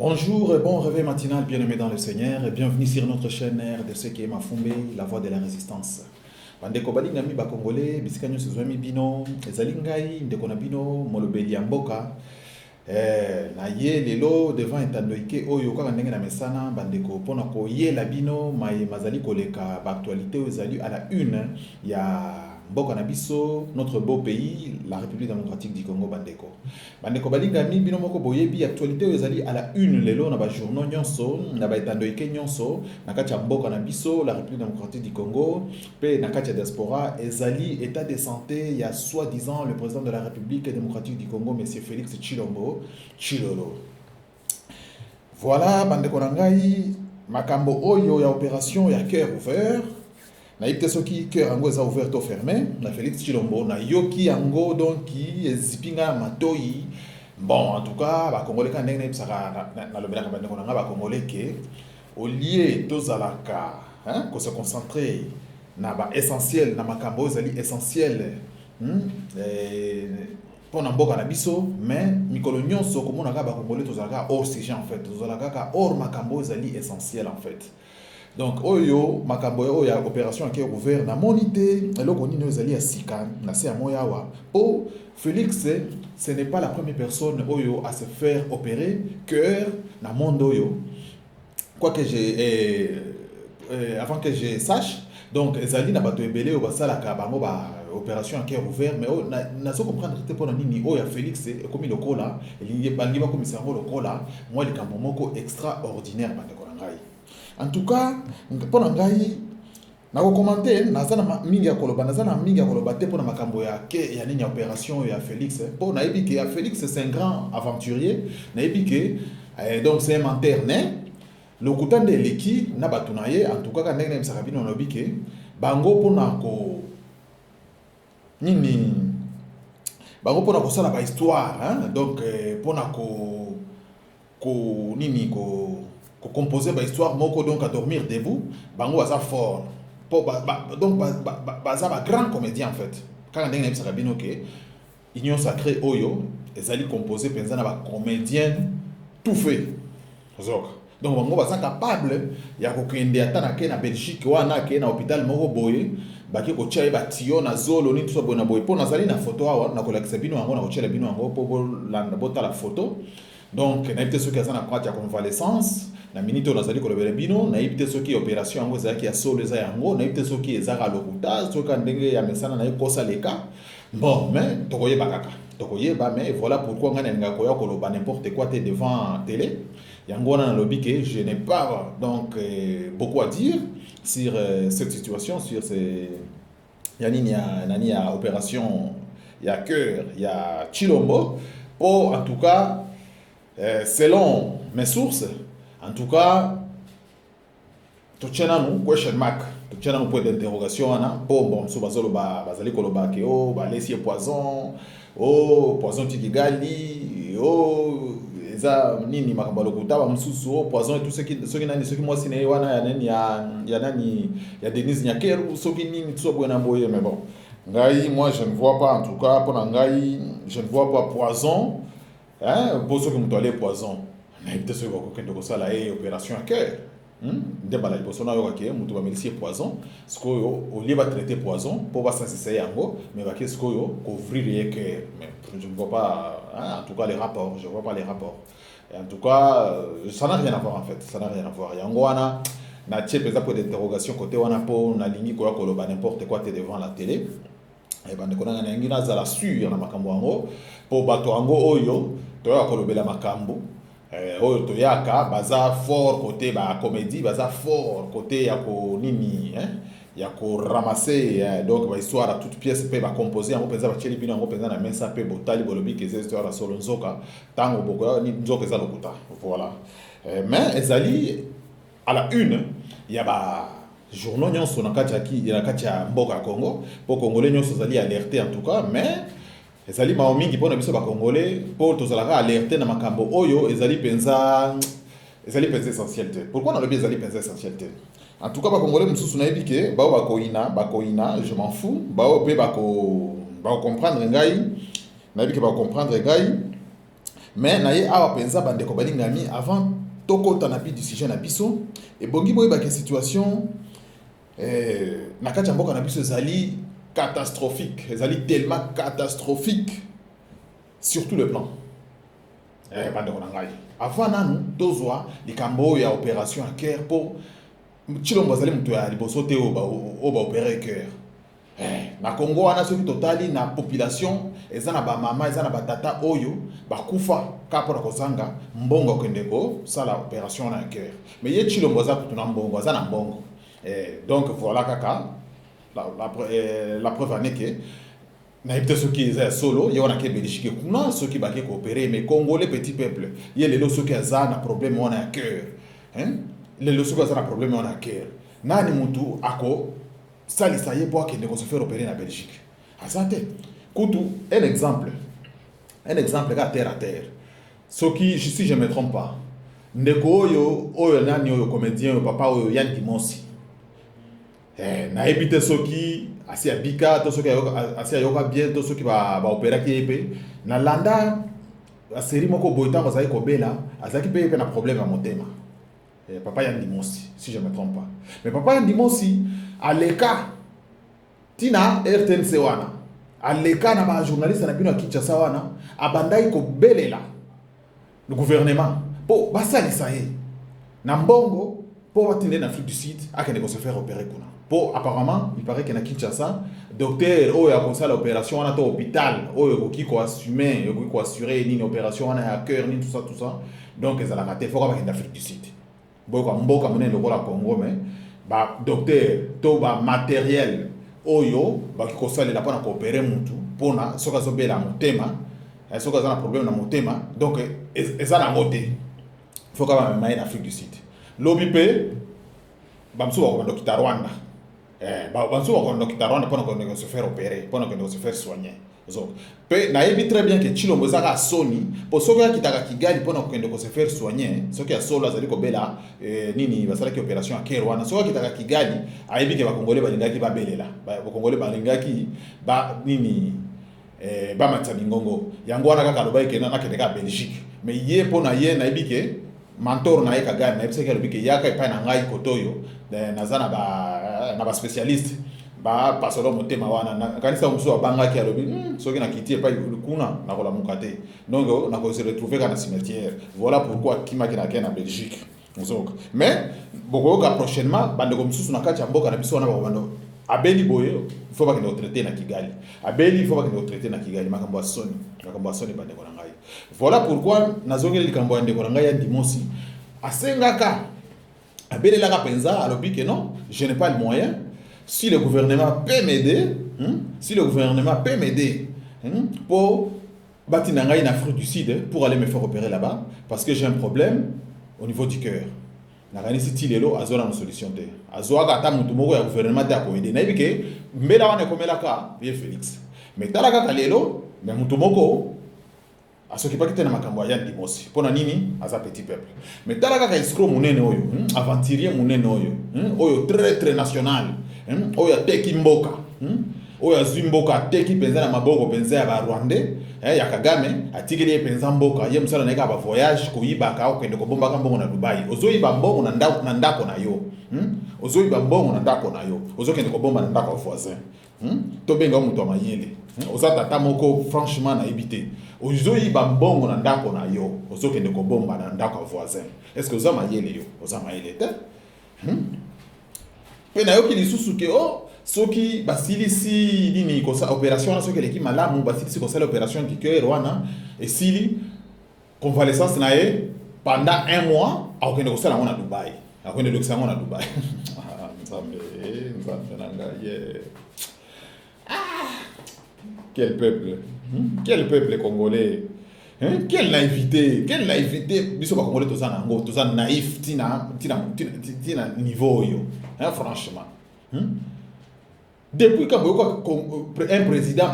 Bonjour et bon réveil matinal, bien-aimés dans le Seigneur, et bienvenue sur notre chaîne RDC Mafumbe, la voix de la résistance. Bandeko balinga mi ba Congolais, bisika nyo sezwami bino, ezali ngai, ndeko na bino, molobeli ya mboka. Na ye lelo devant etandoike oyo kaka ndenge na mesana bandeko pona ko ye la bino mazali koleka ba actualité ezali à la une ya mboka na biso, notre beau pays, la République démocratique du Congo bandeko. Bandeko balinga mi bino moko boyebi actualité ezali à la une lelo na ba journaux nyonso, na ba etandoike nyonso, na kati ya mboka na biso, la République démocratique du Congo, pe na kati ya diaspora ezali état de santé ya soi-disant le président de la République démocratique du Congo monsieur Félix Tshilombo. Voilà bandeko na ngai makambo oyo ya opération ya cœur ouvert. Na yebite soki cœur yango eza ouvert ou fermé na Félix Tshilombo na yoki yango donc ezipinga matoi. Bon, en tout cas, ba Congolais quand ndenge ebisaka na lobelaka bandeko na nga ba Congolais ke au lieu tozalaka ko se concentrer na ba essentiel na makambo ezali essentiel pour na mboka na biso, mais mikolo nyonso komonaka ba Congolais tozalaka hors sujet en fait, tozalaka hors makambo ezali essentiel en fait. Donc oyo makambo oyo ya opération qui est ouvert na monité eloko nini ezali ya sika na se ya moyawa o Félix ce n'est pas la première personne oyo à se faire opérer cœur na monde oyo quoi que avant que je sache. Donc ezali na bato ebele o basalaka bango ba opération en cœur ouvert, mais na so comprendre te pona nini oyo ya Félix comme lokola elingi bangi ba komisa ngo lokola moi likambo moko extraordinaire bandeko na ngai. En tout cas, pour ngai na ko commenter nazana mingi ya koloba nazana mingi ya koloba te pona makambo ya ke ya nini opération ya Félix pour na ebike ya Félix c'est un grand aventurier na ebike donc c'est un menteur né le kutan de leki na batunaye en tout cas quand ndenge na bino na obike bango pona ko nini bango pona ko sala ba histoire hein donc pona ko nini ko composer ba histoire moko donc à dormir debout bango baza fort donc baza ba grand comédien en fait quand ndenge na bisaka bino ke union sacrée oyo ezali composé penza na ba comédien tout fait zoka donc bango baza capable ya kokende ata na ke na Belgique wana ke na hôpital moko boye baki ko tia ba tio na zolo ni tout bona boye pona zali na photo awa na kolakisa bino yango na kotia bino yango po landa bota la photo. Donc na ibite soki aza na kwati ya convalescence na minute on azali kolobela bino na ibite soki opération yango ezalaki ya solo eza yango na ibite soki ezaka lokuta soki ndenge ya mesana na ekosa leka bon mais tokoyeba kaka tokoyeba mais voilà pourquoi ngana nga koya koloba n'importe quoi te devant télé yango na lobby que je n'ai pas donc beaucoup à dire sur cette situation sur ces yanini ya nani ya opération ya cœur ya Tshilombo pour en tout cas selon mes sources, en tout cas, tu tiens nous question mark, tu tiens nous point d'interrogation bon so bazolo bazali koloba ke laisser poison, poison tikigali, eza nini makamba lokuta ba msusu poison et tout ce qui nani ce qui moi sine wana ya nani ya Denise Nyakeru ce qui nini tout boye na boye mais bon. Ngai moi je ne vois pas en tout cas pour ngai je ne vois pas poison. Hein, pour ceux qui m'ont donné poison, mais peut-être ceux qui ont ça là opération à cœur. Des balades pour cela ok, m'ont donné poison. Ce qu'on au lieu de traiter poison pour pas s'insister en gros, mais va qu'est-ce qu'on couvrir les cœurs. Mais je ne vois pas, en tout cas les rapports, je vois pas les rapports. Et en tout cas, ça n'a rien à voir en fait, ça n'a rien à voir. Yango wana na tie pesa pour d'interrogation côté wana po na ligne ko koloba n'importe quoi t'es devant la télé. Et ben ndeko na ngi na zala sur na makambo yango po bato yango oyo toya kolobela makambo oyo toyaka baza fort côté ba comédie baza fort côté ya ko nini ya ko ramasser donc ba histoire à toute pièce pe ba composer yango penza ba cheli bino yango penza na mesa pe botali bolobi que c'est histoire solo nzoka tango boko ni nzoka za lokuta voilà mais ezali à la une ya ba journaux nyonso na kati ya mboka Congo po Congolais nyonso zali alerté en tout cas mais ezali maomingi pona biso ba Congolais po tozalaka alerté na makambo oyo ezali penza essentiel te. Pourquoi na lobi ezali penza essentiel te? En tout cas ba Congolais mususu na ebike ba koina je m'en fous ba pe ba comprendre ngai na ebike ba comprendre ngai mais naye awa penza bandeko balingami avant tokota na bi décision na biso et bongi boye ba ke situation na kati ya mboka na biso ezali catastrophique, ezali tellement catastrophique sur tout le plan. Bandeko na ngai avant nanu tozwa likambo ya opération à cœur pour chilombo azali mutu ya liboso te o ba opérer cœur. Na Congo wana soki totali na population eza na ba mama eza na ba tata oyo bakufa kapo na kozanga mbongo kende ko sala opération na cœur. Mais ye chilombo za kutuna mbongo za na mbongo. Donc voilà kaka la preuve en est que na ibte soki eza solo ye wana ke Belgique kuna soki baki coopérer mais congolais petit peuple ye lelo soki aza na problème wana ya cœur lelo soki aza na problème wana ya cœur nani mutu ako salisa ye po akende ko se faire opérer na Belgique azate kutu un exemple ka terre à terre soki si je me trompe pas ndeko oyo nani oyo comédien oyo papa oyo Yann Dimosi na ebite soki asi abika to soki asi ayoka bien to soki ba opéra ki epé na landa la série moko boyta bazali ko bela azaki pe na problème à motema papa Yann Dimosi si je me trompe pas mais papa Yann Dimosi aleka tina RTNC wana aleka na ba journaliste na bino Kinshasa wana abandai ko belela le gouvernement po basalisa ye na mbongo po watinde na Afrique du Sud akende ko se faire opérer kuna. Pour apparemment, il paraît que na Kinshasa, docteur oyo a l'opération on a to hôpital, oyo qui ko assumer, ko assurer une opération on a à cœur ni tout ça. Donc ils a la raté faut pas d'Afrique du Sud. Bon comme mboka mone le la Congo mais ba docteur to ba matériel oyo ba ki ko sala la pour opérer mutu pona soka zo bela motema, soka za na problème na motema. Donc ils a la moté. Faut quand même en Afrique du Sud. L'OBP bamsu wa docteur Rwanda. Bansu wa dokita Rwanda pour qu'on se faire opérer, pour qu'on se faire soigner. Donc, na ebi très bien que Chilombo zaka Sony, pour ceux qui kitaka Kigali pour qu'on se faire soigner, ceux qui a solo azali ko bela nini basala ki opération à Rwanda, ceux qui kitaka Kigali, a ebi ke ba Congolais balingaki ba belela, ba Congolais balingaki ba nini ba matsabi ngongo. Yango wana kaka lobai ke na kedeka Belgique. Mais ye pona ye na ebi ke mentor na ye Kagame na ebiseke lobi ke yaka epai na ngai kotoyo nazana ba spécialiste ba pasolo motema wana kanisa muso abanga ki alobi soki na kiti epai kuna na kola mukate donc na ko se retrouver kana cimetière voilà pourquoi kimaki na kena Belgique musoka mais bokoka prochainement bandeko mususu na kati ya mboka na biso wana bando abeli boye il faut pas que nous traiter na Kigali abeli il faut pas que nous traiter na Kigali makambo ya soni bandeko na ngai voilà pourquoi nazongeli likambo ya ndeko na ngai ya Dimosi asengaka abeli la penza alobi que non je n'ai pas le moyen si le gouvernement peut m'aider pour bâtir na ngai na Afrique du Sud pour aller me faire opérer là-bas parce que j'ai un problème au niveau du cœur. Nakanisi ti lelo azona na solution te azwaka ata mutu moko ya gouvernement te akoyede na ibike mbela wana komelaka ye Félix mais talaka ka lelo mais mutu moko asoki pakite na makambo ya Dimosi pona nini aza petit peuple mais talaka ka escroc munene oyo aventurier munene oyo très très national oyo teki mboka oyo azwi mboka teki penza na maboko penza ya ba Rwandais ya Kagame atikeli penza mboka ye musala na ba voyage koyibaka okende ko bomba mbongo na Dubai ozoyiba mbongo na ndako na yo ozoyiba mbongo na ndako na yo ozokende ko bomba na ndako voisin to benga mutu amayele ozata moko franchement na ebité ozoyiba mbongo na ndako na yo ozokende ko bomba na ndako voisin est-ce que ozamayele yo ozamayele te pe na yo ki lisusu ke soki basilisi nini kosa opération na soki eleki malamu basilisi kosala opération du cœur wana esili convalescence na ye pendant 1 mois akokende kosala yango na Dubai akokende lokisa yango na Dubai nzambe nanga ye quel peuple congolais quelle naïveté biso ba congolais toza naïf tina niveau yo franchement depuis que un président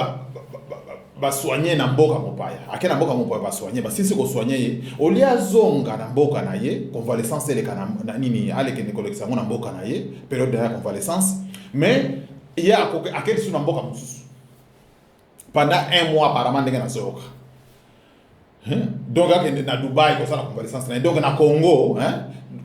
va soigner na mboka mopaya akena mboka mopaya va soigner ba sisi ko soigner au lieu zonga na mboka na ye convalescence ele kana nini aleke ne collection na mboka na ye période de convalescence mais il y a akeli su na mboka mususu pendant 1 mois apparemment ndenge na zoka Donc na Dubaï comme ça la convalescence donc na Congo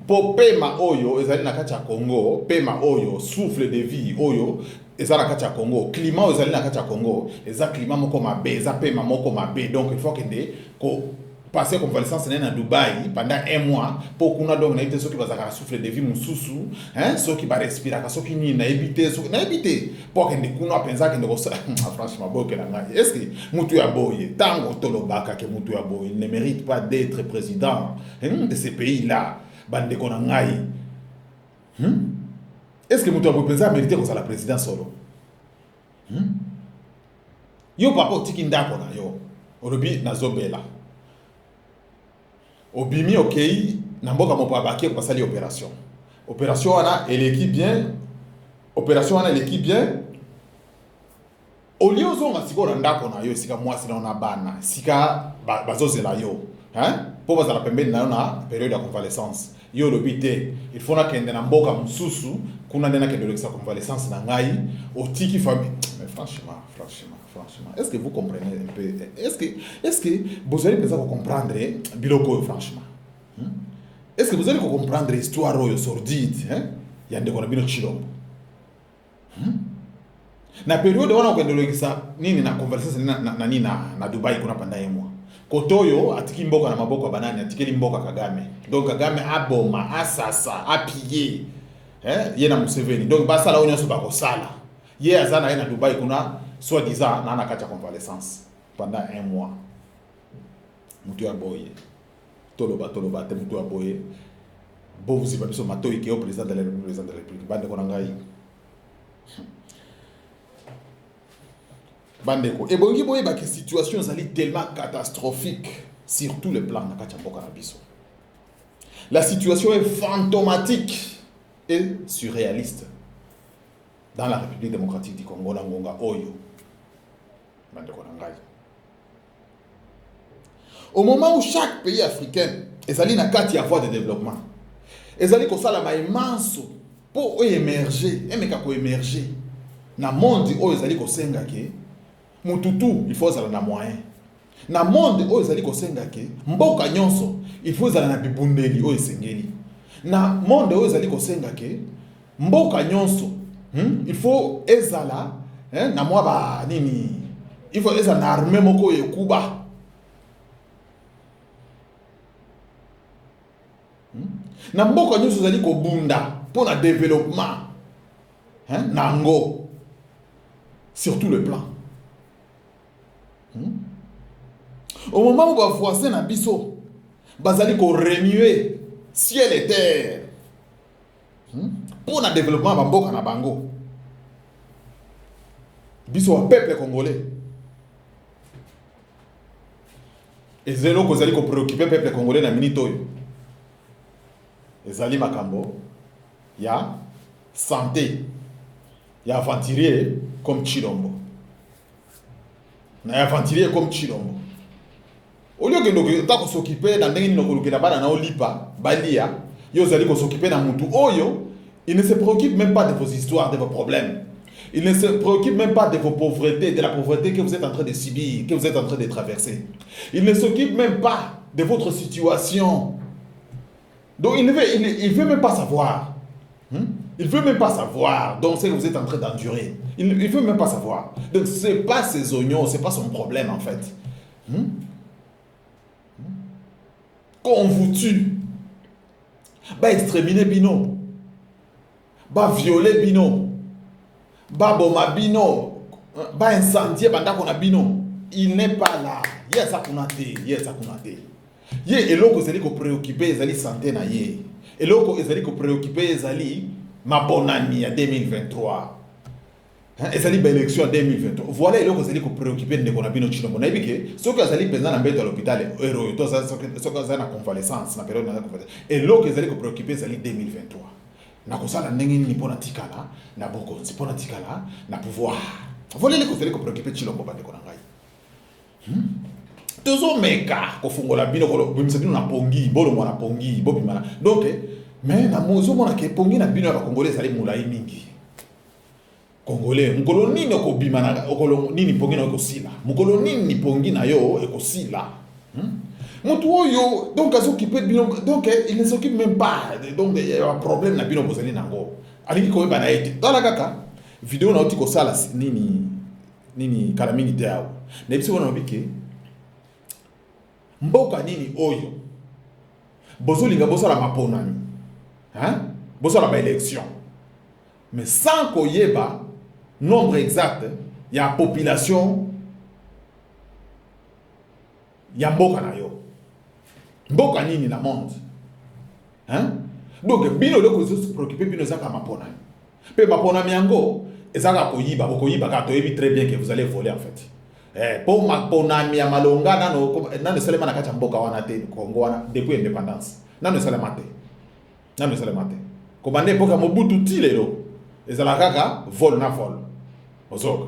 pour pema oyo ezali na kati ya Congo pema oyo souffle de vie oyo ezali na kati ya Congo climat ezali na kati ya Congo eza climat moko mabe eza pema moko mabe donc il faut kende ko passer convalescence na Dubaï pendant 1 mois pour kuna donc na ite soki bazaka souffle de vie mususu soki ba respira soki ni na éviter pour kende kuna penza kende ko franchement boke na ngai est-ce que mutu ya boye tango tolobaka ke mutu ya boye ne mérite pas d'être président de ces pays là bande ko na ngai est-ce que mutu ya boye penza mérite ko la présidence solo yo papa otiki ndako na yo olobi nazobela obimi okei na mboka mopo abaki ko pasali opération wana eleki bien opération wana eleki bien olio zonga sikola ndako na yo sika mwasi na bana sika bazozela yo po bazala pembeni na yo na période ya convalescence yo lobite il faut na kende na mboka mususu kuna ndena kende lekisa convalescence na ngai otiki famille mais franchement est-ce que vous comprenez un peu est-ce que vous allez peut-être comprendre biloko franchement est-ce que vous allez comprendre l'histoire oyo sordide ya ndeko na bino Chilombo na période wana kwenda lekisa nini na convalescence na nini na Dubai kuna panda yemwa kotoyo atiki mboka na maboko banani atikeli mboka Kagame donc Kagame aboma asasa apiller ye na Museveni donc basala onyo so bakosala ye azana na Dubai kuna soi-disant na kati ya convalescence pendant 1 mois mutu ya boye toloba te mutu ya boye bo vous pas biso matoi ke au président de la République bande ko ngai bandeko et bongi boye ba que situation zali tellement catastrophique sur tous les plans na kati ya mboka na biso. La situation est fantomatique et surréaliste dans la République démocratique du Congo na ngonga oyo bandeko na ngai. Au moment où chaque pays africain ezali na kati ya voie de développement ezali ko sala ma immense pour émerger emeka ko émerger na monde oyo ezali ko senga ke mututu il faut zala na moyen na monde oyo ezali ko senga ke mboka nyonso il faut zala na bibundeli oyo esengeli na monde oyo ezali ko senga ke mboka nyonso il faut ezala na mwa ba nini il faut ezala na armée moko ekuba na mboka nyonso ezali ko bunda pour na développement nango sur tout le plan. Au moment où ba voisin na biso bazali ko remuer ciel et terre pour na développement ba mboka na bango biso wa peuple congolais ezelo ko zali ko préoccuper peuple congolais na minute oyo ezali makambo ya santé ya aventurier comme Chilombo na aventurier comme Chilombo au lieu que nous ta ko s'occuper na ndenge ni ko lukela bana na olipa balia yo zali ko s'occuper na mutu oyo il ne se préoccupe même pas de vos histoires, de vos problèmes. Il ne se préoccupe même pas de vos pauvretés, de la pauvreté que vous êtes en train de subir, que vous êtes en train de traverser. Il ne s'occupe même pas de votre situation. Donc il ne veut même pas savoir. Il ne veut même pas savoir donc ce que vous êtes en train d'endurer. Il ne veut même pas savoir. Donc ce n'est pas ses oignons, ce n'est pas son problème en fait. Quand on vous tue, bah exterminer bino, bah violer bino, bah boma bino, bah incendier banda kona bino, il n'est pas là. Yé ça kunate, yé ça kunate. Yé eloko ezali ko préoccuper ezali santé na yé. Eloko ezali ko préoccuper ezali ma bonne année à 2023. Ezali ba élection en 2023. Voilà eloko ezali ko préoccuper ndeko na bino Chilombo. Na yebike soki ezali penza na mbeto à l'hôpital héros to ça soki ezali na convalescence na période na convalescence. Eloko ezali ko préoccuper ezali 2023. Na kosala ndenge ni pona tikala na boko pona tikala na pouvoir. Voilà eloko ezali ko préoccuper Chilombo ba ndeko na ngai. Tozo meka ko fungola bino ko bimisa bino na pongi bolo mwana pongi bobimana. Donc mais na mozo mona ke pongi na bino ya Congolais ezali mulai mingi. Congolais mukolo nini ko bimana okolo nini pongi na ko sila mukolo nini pongi na yo e ko sila Moutouoyo, donc, donc il ne s'occupe même pas. Donc, il y a un problème na bino bozali nango. Alingi ko ba na été. Dans la kaka, vidéo na oti ko sala nini kala mingi te awo. Na biso wana bike. Mboka nini oyo. Bozolinga bosala maponami. Hein? Bosala ba élection. Mais sans koyeba nombre exact, il y a population ya mboka na yo. Mboka nini na monde. Hein? Donc bino loko se préoccuper bino zaka mapona. Pe mapona miango ezaka koyiba ka to yebi très bien que vous allez voler en fait. Pour mapona mi malonga nano seulement na kacha mboka wana te Congo wana depuis indépendance. Nano seulement te. Komande poka Mobutu tilero. Ezala kaka vol na vol. Ozoka.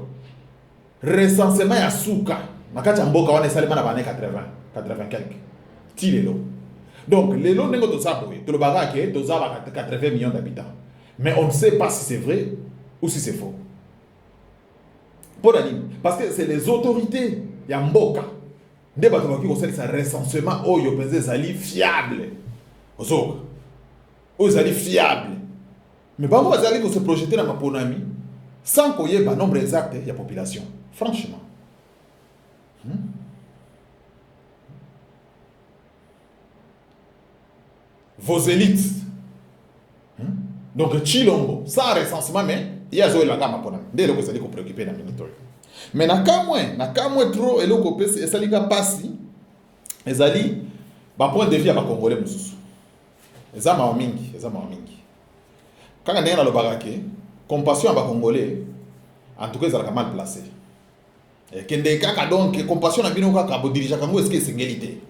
Recensement ya suka. Nakacha mboka wana seulement na bane 80 quelques. Tilelo. Donc, les lots n'est pas tout le barak est 80 millions d'habitants. Mais on ne sait pas si c'est vrai ou si c'est faux. Parce que c'est les autorités. Il y a Mboka. Des bâtiments qui concernent ce recensement. Oh, il y a des alliés fiables. Oh, ils alliés fiables. Mais pas moi, ils se projeter dans ma ponami sans qu'il y ait un nombre exact de la population. Franchement. Vos élites. Donc, Chilombo, sans recensement, mais il y a Zoé Lagama pour nous. Dès que vous allez vous préoccuper dans le minute. Mais na kamwe trop, et l'autre côté, et ça liga passi, et ça li, bah point de vue à ma Congolais, mususu. Et ça m'a mingi. Quand on est dans le baraké, compassion à ma Congolais, en tout cas, ça a mal placé. Et kende kaka donc, compassion à bino kaka, bo dirigeant kango, est-ce que c'est égalité?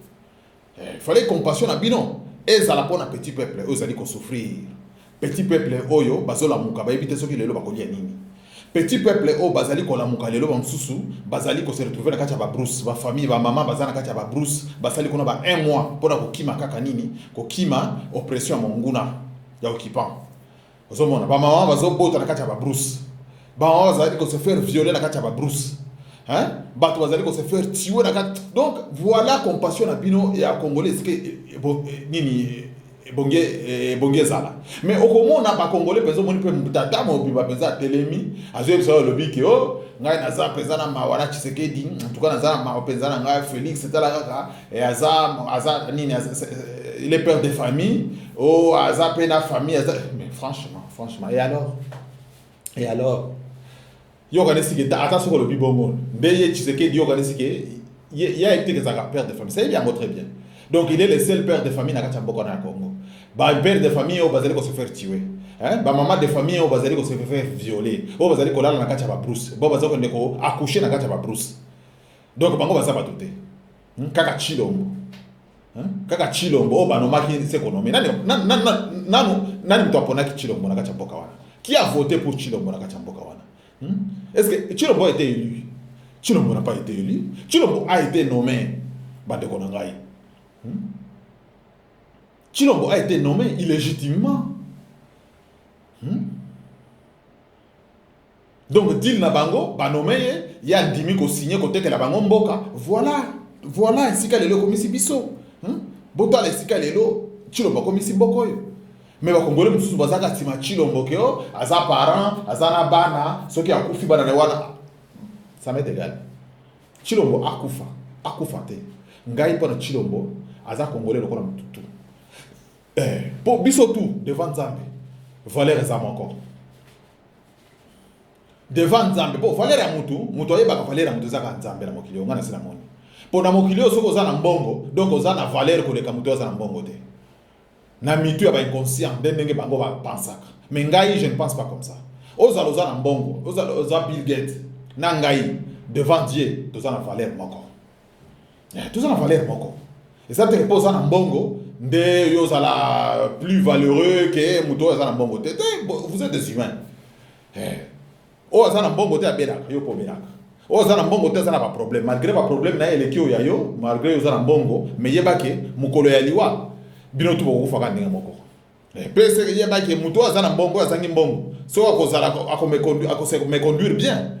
Il fallait compassion à bino. Et ça la pour un petit peuple, eux allez souffrir. Petit peuple oyo bazola muka ba éviter ceux qui lelo bakolia nini. Petit peuple o bazali ko la muka lelo bamsusu, bazali ko se retrouver na kacha ba brousse, ba famille ba maman bazana kacha ba brousse, bazali ko na ba 1 mois pour ko kima kaka nini, ko kima oppression monguna ya occupant. Ozomona ba maman bazo bota na kacha ba brousse. Ba maman bazali ko se faire violer na kacha ba brousse. Hein? Bato bazali ko se faire tuer na kacha. Donc voilà compassion na bino et à congolais que nini bonge zala. Mais au comment on a pas congolais besoin moni pe mutata mo bi ba penza telemi azo so lobi ke o ngai na za penza na mawala Tshisekedi en tout cas na za ma penza na ngai Félix c'était là kaka et aza nini il est père de famille o aza pena famille mais franchement et alors yo kanisi ke ata so lobi bongo ndeye Tshisekedi yo kanisi ke il a été que ça père de famille c'est bien très bien. Donc il est le seul père de famille na Kachamboko na Congo. Ba père de famille au bazali ko se faire tuer. Hein? Ba maman de famille au bazali ko se faire violer. Au bazali ko lala na Kachaba Bruce. Bo bazali ko ndeko accoucher na Kachaba Bruce. Donc bango bazaba tuté. Kaka Chilombo. Kaka Chilombo o banoma ki se konomi. Nani mtu apona ki Chilombo na Kachamboka wana. Qui a voté pour Chilombo na Kachamboka wana? Est-ce que Chilombo a été élu? Chilombo n'a pas été élu. Chilombo a été nommé bande konangai. Chilombo a été nommé illégitimement. Donc, Dil Nabango, ba nommé, il y a Dimi ko signé côté que la bango mboka. Voilà, ainsi qu'elle est le commissi biso. Bota ainsi qu'elle est le Chilombo commissi mboko yo. Mais ba Congolais mususu bazaka tima Chilombo kyo, aza parent, aza na bana, soki akufi bana wana. Ça m'est égal. Chilombo akufa te. Ngai pona Chilombo aza Congolais lokola mututu. Pour biso tout devant Nzambe. Valeur ezama encore. Devant Nzambe, pour valeur ya mutu ayeba ka valeur ya mutu zaka Nzambe na mokili ngana sina moni. Pour na mokili soko za na mbongo, donc oza na valeur koleka mutu oza na mbongo te. Na mitu ya ba inconscient ndenge bango ba pensaka. Mais ngai je ne pense pas comme ça. Oza na mbongo, oza Bill Gates. Na ngai devant Dieu, oza na valeur moko. Tout ça na valeur moko. Et ça te repose en mbongo, nde yo zala plus valeureux que muto za na mbongo te. Vous êtes des humains. O za na mbongo te abelaka, yo po belaka. O za na mbongo te za na pas problème, malgré pas problème na ele kio ya yo, malgré yo za na mbongo, mais yebake mukolo ya liwa bino tu boku faka ndenge moko. Pese yebake muto za na mbongo azangi mbongo. So akozala akome conduire bien.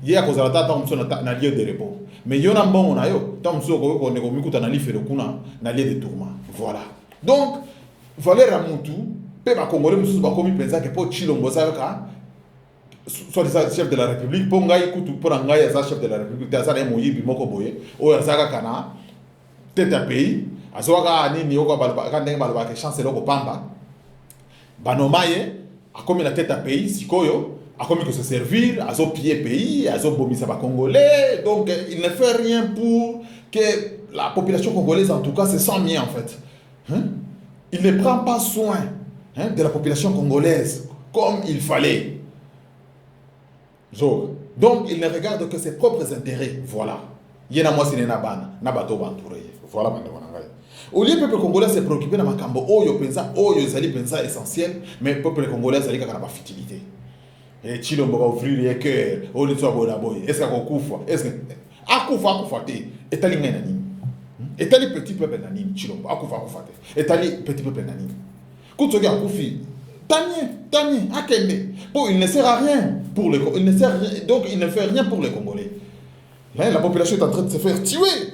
il y a cause à la tata na lieu de repos mais yo na bon on a yo tant monsieur ko ne ko mikuta na lieu de kuna na lieu de tourment voilà donc Valère Amuntu pe ba congolais mususu ba komi penza ke po Chilombo ça ka soit disant chef de la république po ngai kutu po ngai za chef de la république ta za na moyibi moko boye o ya zaka kana tête à pays azoka nini yo ko ba ka ndenge ba ke chancelier ko pamba banomaye a commis la tête à pays sikoyo a commis que se servir a piller pays a bomisa ba congolais donc il ne fait rien pour que la population congolaise en tout cas se sent mieux en fait hein? Il ne prend pas soin hein, de la population congolaise comme il fallait donc il ne regarde que ses propres intérêts voilà yena moi c'est na bana na bato bantouré voilà bande wanangai au lieu peuple congolais se préoccuper na makambo oyo penza oyo ezali penza essentiel mais peuple congolais ezali kaka na ba futilité et Chilombo va ouvrir les cœurs au lieu de soit bona boy est-ce qu'on kufa est-ce que akufa te etali ngena nini etali petit peuple na nini Chilombo akufa te etali petit peuple na nini kutoki akufi tanye akende bon il ne sert à rien pour les il ne sert rien, donc il ne fait rien pour les Congolais là la population est en train de se faire tuer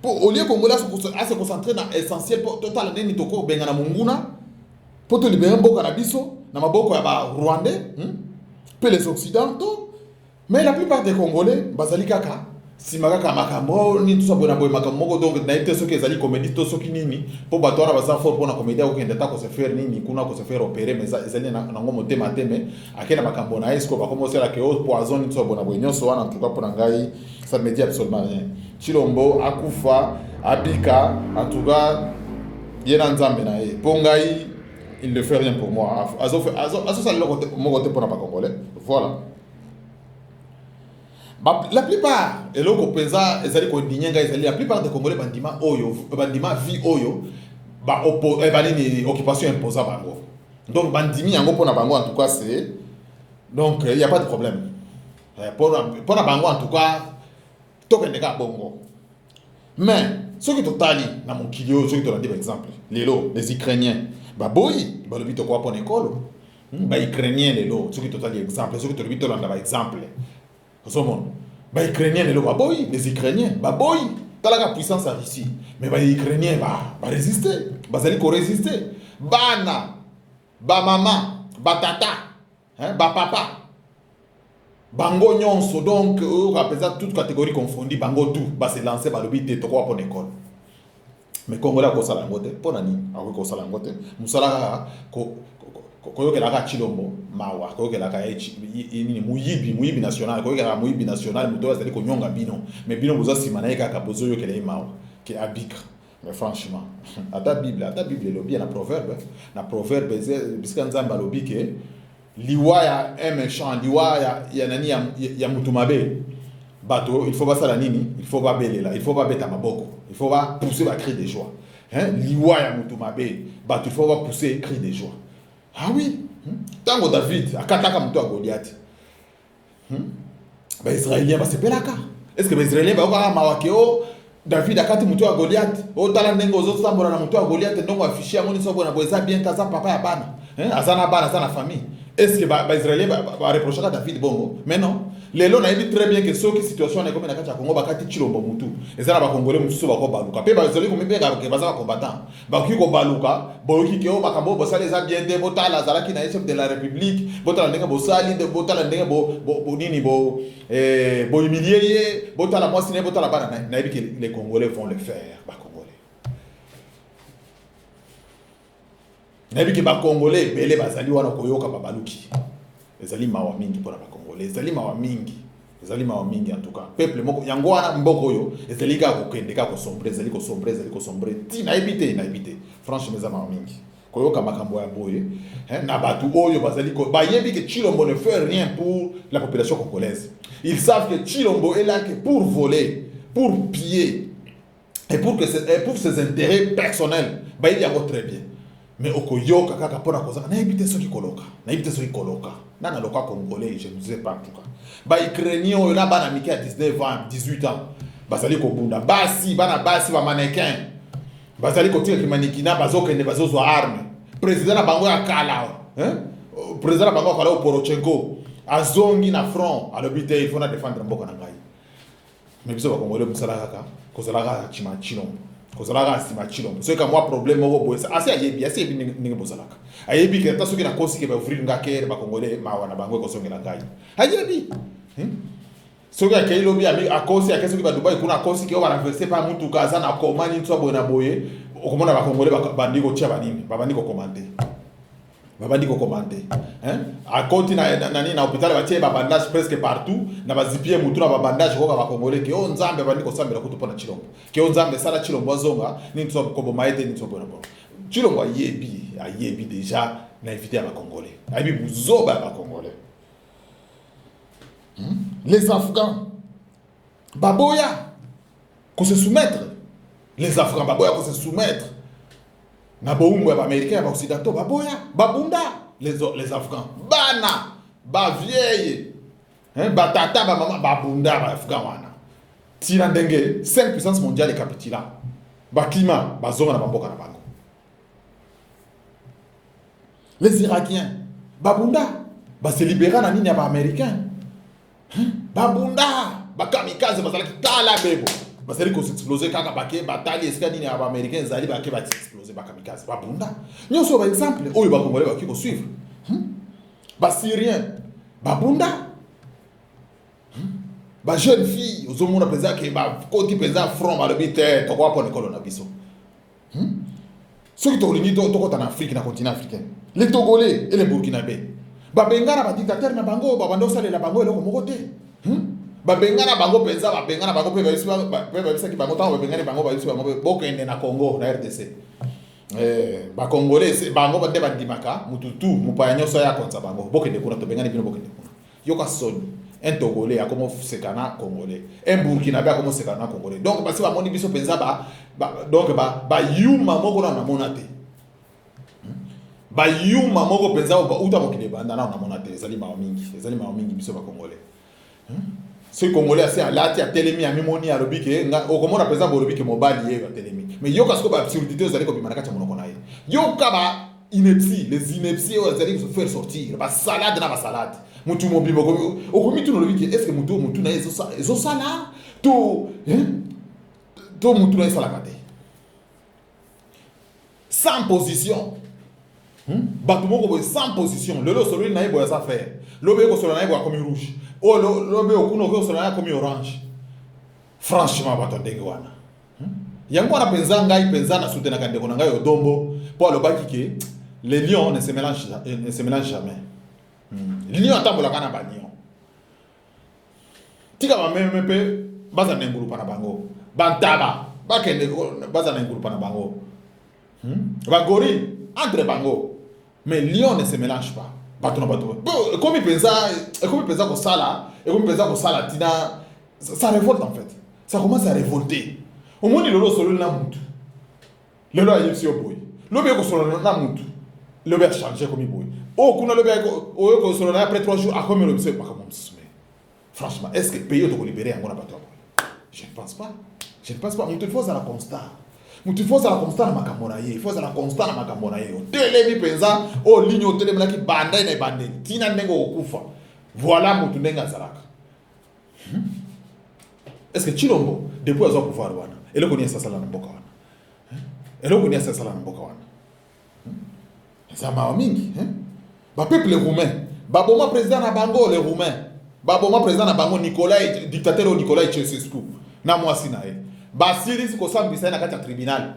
pour au lieu Congolais à se concentrer dans l'essentiel pour total nini toko benga na munguna pour te libérer mboka na biso na maboko ya ba Rwandais peu les occidentaux mais la plupart des Congolais bazali kaka simaka kaka makambo ni tout ça bona boy makambo moko donc na été soki ezali comédie to soki nini po bato wana baza fort pona comédie ko kende ta ko se faire nini kuna ko se faire opérer mais ezali na ngomo tema teme akena makambo na esco ba commencer la que au poison ni tout ça bona boy nyonso wana en tout cas pona ngai ça me dit absolument rien Chilombo akufa abika en tout cas yena nzambe na ye po ngai il ne fait rien pour moi azo ça le côté pour na ba congolais voilà la plupart et loko penza ezali ko dinyenga ezali la plupart des congolais bandima oyo bandima vie oyo ba nini occupation imposa bango donc bandimi yango pona bango en tout cas c'est donc il y a pas de problème pour na bango en tout cas tokende ka bongo mais ce qui totali na mon kilio ce qui te par exemple les Ukrainiens ba boyi ba lobi to kwa pona école ba Ukrainiens ce qui totali exemple ce qui te lobi to landa ba exemple les Ukrainiens les Ukrainiens la puissance à Russie mais les Ukrainiens résister résister bana maman tata papa bango nyonso donc représente toute catégorie confondue bango tout se lancer le but de quoi pour l'école mais Congolais ko sala ngote pona ni ko sala ngote musala koyokelaka Chilombo mawa koyokelaka nini muyibi national koyokelaka muyibi national muto azali konyonga bino mais bino boza sima na kaka bozo yokela mawa ke abika mais franchement ata bible lobi na proverbe bisika nzamba lobi ke liwa ya un méchant liwa ya nani ya mutumabe bato il faut pas ça nini il faut pas belela il faut pas beta maboko il faut pas pousser ba cri de joie liwa ya mutumabe bato il faut pas pousser cri de joie. Ah oui, tango David akataka mtu wa Goliath. Ba Israélien ba sepelaka. Est-ce que ba Israélien ba okaka mawakeo David akati mtu wa Goliath? O tala ndengo zo sambola na mtu wa Goliath ndongo afishia moni so bona boza bien kaza papa ya bana. Azana bana azana famille. Est-ce que ba Israélien ba reprocher à David bongo? Mais non. Lelo na yebi très bien que soki situation na comme na kati ya Congo bakati Chilombo mutu. Ezala ba Congolais mutu ba ko baluka. Pe ba Israélien ko mebeka ke baza combattant. Ba ki ko baluka, boki ke o bakambo bosala eza bien de botala zalaki na chef de la République, botala ndenga bosali de botala ndenga bo nini bo humilier, botala moi sine botala bana na yebi que les Congolais vont le faire, ba Congolais. Na yebi que ba Congolais belé bazali wana koyoka ba baluki. Ezali mawa mingi pona ba Congolais, ezali mawa mingi en tout cas. Peuple moko yango wana mboko yo, ezali ka kokende ka ko sombre, ezali ko sombre. Ti na ebité. Franchement ezali mawa mingi. Koyoka makambo ya boye, na batu oyo bazali ko ba yebi que Chilombo ne fait rien pour la population congolaise. Ils savent que Chilombo est là que pour voler, pour piller et pour ses intérêts personnels. Ba yebi yango très bien. Mais okoyoka kaka pona kozaka na ebité soki koloka. Nana loka congolais, je ne sais pas en tout cas. Ba Ukrainien oyo na bana miki à 19 ans, 18 ans. Bazali ko bunda. Basi ba mannequin. Bazali ko tira ki mannequin na bazokende bazozwa arme. Président na bango ya kala. président bango kala Porochenko azongi na front alobite il faut na défendre mboka na ngai mais biso ba congolais musala kaka kozala ka chima chilombo kozala ka sima chilombo so ka moi problème moko boye assez yebi ningi bozalaka ayebi ke ta soki na kosi ke ba ouvrir ngake ba congolais ma wana bango ko songela ngai ayebi soki ya kei lobi ami akosi akeso ki ba Dubai kuna akosi ke ba renverser pa mutu kaza na komani ntwa boye na boye okomona ba congolais ba bandiko tia banini ba bandiko commenter babandi ko commenter a côté na hôpital ba tie ba bandage presque partout na ba zipie mutu na ba bandage ko ba congolais ke on nzambe bandi ko sambela kutu pona chilombo ke on nzambe sala chilombo zonga ni ntso ko bo maete ni ntso bona bona chilombo ayebi déjà na invité à ba congolais ayebi buzoba ba congolais les Afghans baboya ko se soumettre les Afghans baboya ko se soumettre na boumbo ya américain ya occidentaux baboya babunda les Afghans bana ba vieille batata ba mama babunda ba Afghans wana tina ndenge 5 puissances mondiales capitula ba climat bazonga na bamboka na bango les Irakiens babunda ba se libérer na nini ya ba américain babunda ba kamikaze bazala kitala bebo basali ko s'exploser kaka bake batali esika nini aba américains zali bake ba exploser ba kamikaze ba bunda nyoso ba exemple oyo ba congolais ba ki ko suivre ba syrien ba bunda ba jeune fille ozomona peza ke ba koti peza front ba lebite to kwa pone kolona biso ceux qui to lingi to kota na Afrique na continent africain les Togolais et les Burkinabés ba bengana ba dictateur na bango ba bando salela bango eloko moko te babengana bango penza babengana bango pe ba ki bango tango babengana bango ba bango bokende na Congo na RDC ba congolais bango ba te bandimaka mututu mupaya nyoso ya konza bango bokende kuna to bengana bino bokende kuna yoka soni un Togolais a comme sekana congolais un Burkinabé a comme sekana congolais donc parce que ba moni biso penza donc ba yuma moko na monate ba yuma moko penza ba uta mokile banda na monate ezali ma mingi biso ba congolais ce congolais assez alati a telemi a mimoni a lobike nga okomona pesa bo lobike mobali ye a telemi mais yoka sko ba absurdité zali ko bimana kati monoko naye yoka ba ineptie les inepties zali se faire sortir ba salade na ba salade mutu mobibo okomi tu no lobike est-ce que mutu na ezo sala to mutu na sala kate sans position bato moko boye sans position lelo solo na yebo ya sa faire lobe ko solo na yebo comme rouge oh lobe okuno ko solo na comme orange franchement bato ndenge wana yango na penza ngai penza na soutenir ka ndeko na ngai odombo po alobaki ke les lions ne se mélangent jamais lion atambola kana ba lion tika ba meme pe baza na ngulu pana bango bantaba bakende baza na ngulu pana bango ba gorille entre bango mais lion ne se mélange pas bato na bato comme il pensa ko sala et comme il pensa ko sala tina ça révolte en fait ça commence à révolter au moins il lo solo na mutu le lo ayipsi oboy lo be ko solo na mutu le be changer comme boy oh kuna le be ko solo na après 3 jours a comme le be pas comme mais franchement est-ce que pays to libérer ngona bato je ne pense pas mutu faut ça la constat mutu faut ça la constat na makamona ye faut ça la constat na makamona ye telemi penza o ligne telemi na ki banda na bande tina ndengo okufa voilà mutu ndenga zalaka est-ce que Chilombo depuis azo pouvoir wana eloko ni sasa la mboka wana eloko ni sasa la mboka wana ça ma mingi ba peuple roumain ba boma président na bango les roumains ba boma président na bango Nicolas dictateur Nicolas Ceausescu na mwasi na ye ba Syrie ko sambisa na kati ya tribunal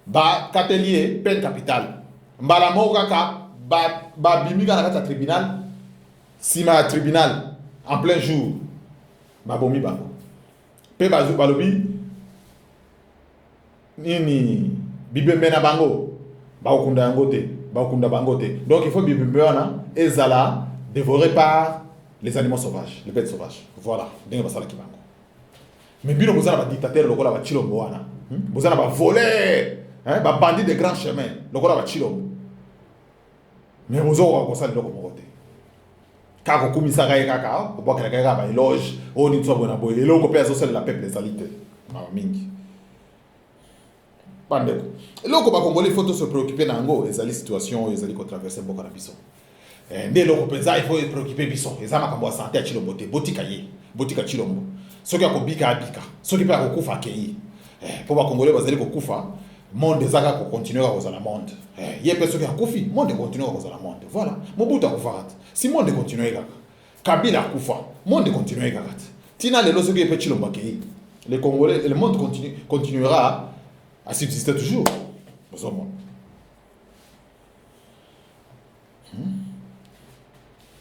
ba Catelier peine capitale mbala moko kaka ba bimika na kati ya tribunal sima tribunal en plein jour ba bomi bango pe ba balobi nini bibembe na bango ba okunda yango te ba okunda bango te donc il faut bibembe wana ezala dévoré par les animaux sauvages les bêtes sauvages voilà dinga basala ki bango mais bino bozala ba dictateur lokola ba Chilombo wana bozala ba voler ba bandit de grand chemin lokola ba Chilombo mais bozo ko sala loko moko te kako kumisa kaka kaka obokela kaka ba éloge o ni tsobo na boye eloko pe azosala la peuple salite ma mingi bandeko eloko ba congolais faut se préoccuper na ngo ezali situation ezali ko traverser mboka na biso Ndé loko penza il faut préoccuper biso eza makambo ya santé ya Chilombo te botika ye botika Chilombo soki akobika abika soki pe akokufa akei po bakongole bazali kokufa monde ezaka kokontinue kozala monde ye pe soki akufi monde continue kozala monde voilà Mobutu akufa kati si monde continue kaka Kabila akufa monde continue kaka tina lelo soki pe Chilombo akei le Congolais le monde continuera à subsister toujours bozomona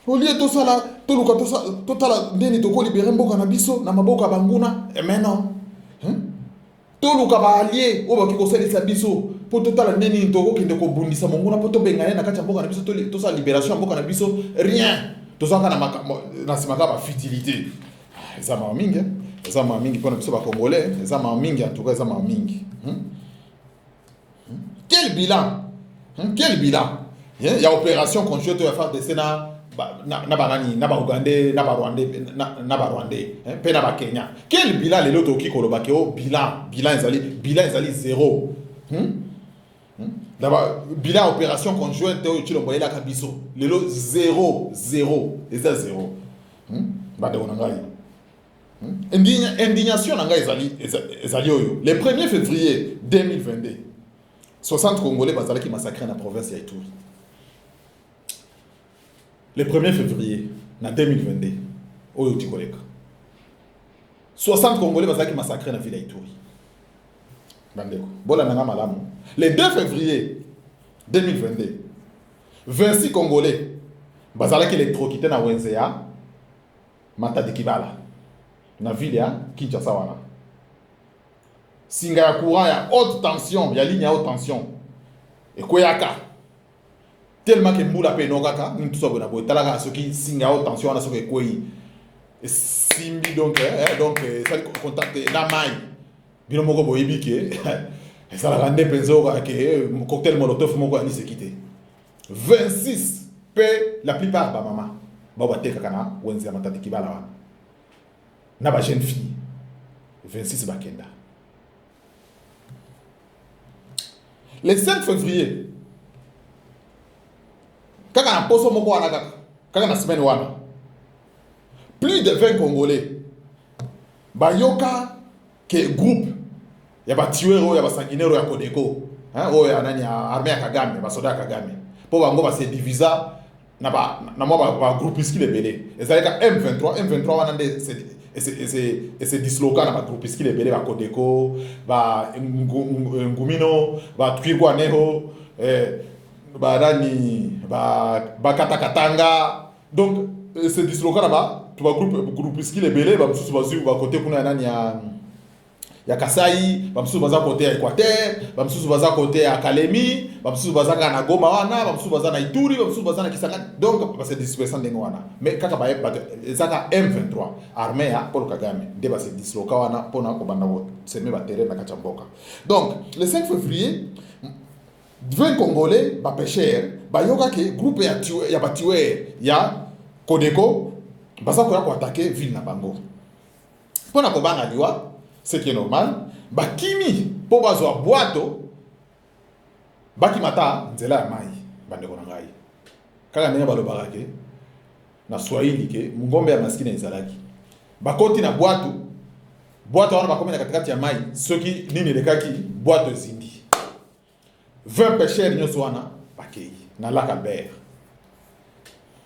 au lieu tout ça là tout le total ndeni toko libérer mboka na biso na maboka banguna mais non tout le ba allié o ba ki ko salisa biso pour total ndeni toko kinde ko bundisa monguna pour to bengane na kati mboka na biso to sa libération mboka na biso rien to ça kana na simaka ba futilité ça ma mingi pour na biso ba congolais ça ma mingi en tout cas ça ma mingi quel bilan il y a opération conjointe à faire des Sénat na banani na ba Ougandais na ba Rwandais pe na ba Kenya quel bilan les loto ki koloba ke o bilan ezali zéro d'abord bilan opération conjointe au Chilombo ela ka biso lelo zéro eza zéro ba de onangai indignation nanga ezali oyo le 1er février 2022 60 Congolais bazalaki massacrés dans la province ya Ituri. Le 1er février 2022, oyo tikoleka. 60 Congolais bazalaki massacrés dans la ville ya Ituri. Bandeko, bola nanga malamu. Le 2 février 2022, 26 Congolais bazalaki électrocutés na Wenzea, Matadi Kibala, na ville ya Kinshasa wana. Singa ya courant ya haute tension, ya ligne à haute tension. Et koyaka. Tellement que mbula pe nokaka, nous tous abona bo talaka soki singa haute tension na soki koyi. Simbi donc ça contacte na mai. Bino moko bo ibike. Ça la rende penzo ke cocktail molotov moko ani se quitter. 26 pe la plupart ba mama. Ba bateka kana Wenzia Matadi Kibala wana. Na ba jeune fille. 26 bakenda. Le 5 février, quand on a posé mon coin, quand on a semaine wana, plus de 20 Congolais, bayoka que groupe, ya ba tuero ya ba sanguinaire ya Kodeko, o ya nani ya armée ya Kagame, ba soldat Kagame, pour bango ba se divisa na ba groupe iski le belé. Ezaleka M23 wana nde se disloka na ba groupe iski le belé ba Kodeko, ba Ngumino, ba Twirwaneho, ba Rani, ba Katakatanga. Donc se disloka na ba tu ba groupe iski le belé ba mususu bazu ba côté kuna nani ya Kasai, bamsusu baza côté ya Équateur, bamsusu baza côté ya Kalemi, bamsusu baza na Goma wana, bamsusu baza na Ituri, bamsusu baza na Kisangani. Donc c'est dispersion ndenge wana. Mais kaka ba ezaka M23 armée ya Paul Kagame de ba se disloka wana pona ko banda wo seme ba terrain na Kachamboka. Donc le 5 février 20 Congolais ba pêcheurs ba yoka ke groupe ya ba tueur ya Kodeko baza ko attaquer ville na bango. Pona ko bana liwa ce qui est normal, bakimi po bazwa boato bakimata nzela ya mai bandeko na ngai kaka ndenge balobaka ke na Swahili ke ngombe ya maskini ezalaki bakoti na boato wana bakomi na katikati ya mai soki nini lekaki boato zindi 20 pêcheurs nyonso wana bakei na lac Albert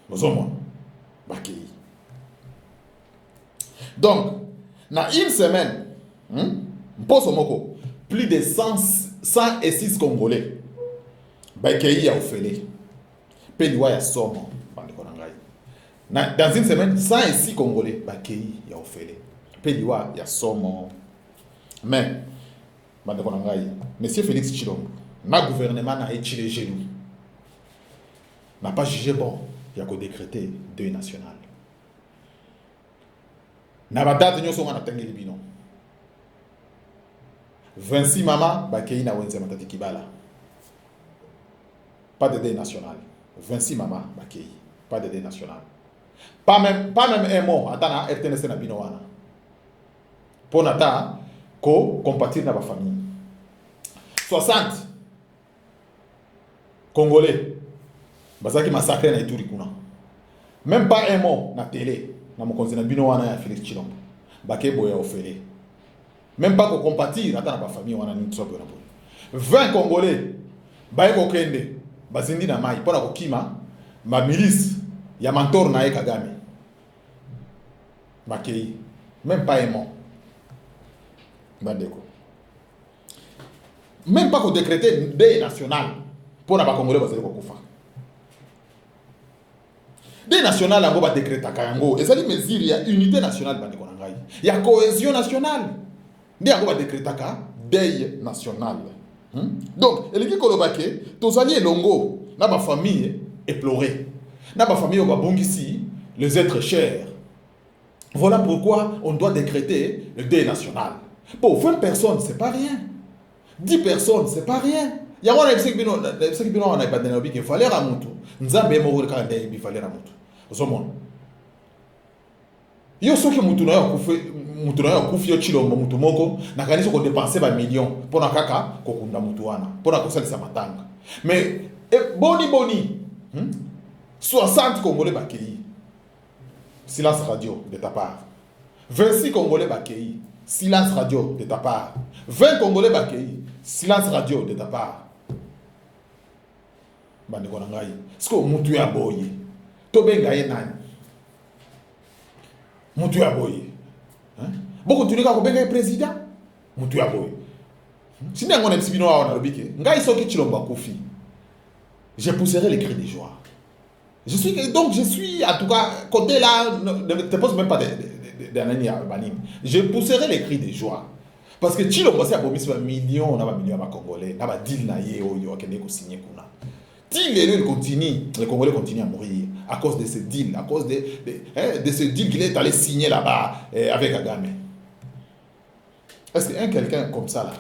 bozomona bakei. Donc na une semaine Mposo moko, plus de 106 Congolais bakei ya ofele peliwa ya somo bandeko na ngai. Dans une semaine 106 Congolais bakei ya ofele peliwa ya somo. Mais bandeko na ngai, monsieur Félix Tshilombo na gouvernement na échilé gelou n'a pas jugé bon ya ko décréter deuil national. Na ba date nyoso ngana tangeli bino 26 mama bakei na Wenzia Matadi Kibala. Pas de deuil national. 26 mama bakei. Pas de deuil national. Pas même un mot. Attends, RTNC na bino wana. Pour nata ko compatir na ba famille. 60 Congolais Bazaki massacré na Ituri kuna. Même pas un mot na télé. Na mokonzi na bino wana ya Félix Tshilombo. Bake boya ofele. Même pas qu'on compatir ata na ba famille wana ni tsopo na boye. 20 Congolais baye ko kende. Bazindi na mai pona ko kima ma milice ya mentor na ye Kagame. Bakei. Même pas un mot. Bandeko. Même pas qu'on décréter deuil national pour na ba Congolais bazali ko kufa. Deuil national yango ba décréter kango ezali mesure ya unité nationale bandeko na ngai. Ya cohésion nationale. Ndi yango ba décréter ka deuil national. Donc, eliki kolobake tozali elongo na ba famille éplorée. Na ba famille ba bongisi les êtres chers. Voilà pourquoi on doit décréter le deuil national. Pour 20 personnes, c'est pas rien. 10 personnes, c'est pas rien. Il y a un bino on a pas de qu'il fallait ramutu. Nzambe mo ka ndey bi fallait ramutu. Ozomon. Yo soki mutu na yo kufi yo Tshilombo mutu moko na kanisa ko dépenser ba millions pour na kaka ko kunda mutu wana. Pour na ko salisa matanga. Mais boni 60 Congolais bakei. Silence radio de ta part. 26 Congolais bakei. Silence radio de ta part. 20 Congolais bakei. Silence radio de ta part. Bandeko na ngai. Siko mutu ya boye. To benga ye nani? Mutu ya boye. Boko tunika ko benga ye président. Mutu ya boye. Sina ngone msibino wa na lobike. Ngai soki Tshilombo akufi. Je pousserai les cris de joie. Je suis en tout cas côté là, ne te pose même pas je pousserai les cris de joie parce que Tshilombo c'est abomis millions na ba millions ba Congolais na ba deal na ye oyo akende ko signer kuna. Deal les Congolais continuent à mourir à cause de ce deal, à cause de ce deal qu'il est allé signer là-bas avec Kagame. Est-ce que quelqu'un comme ça là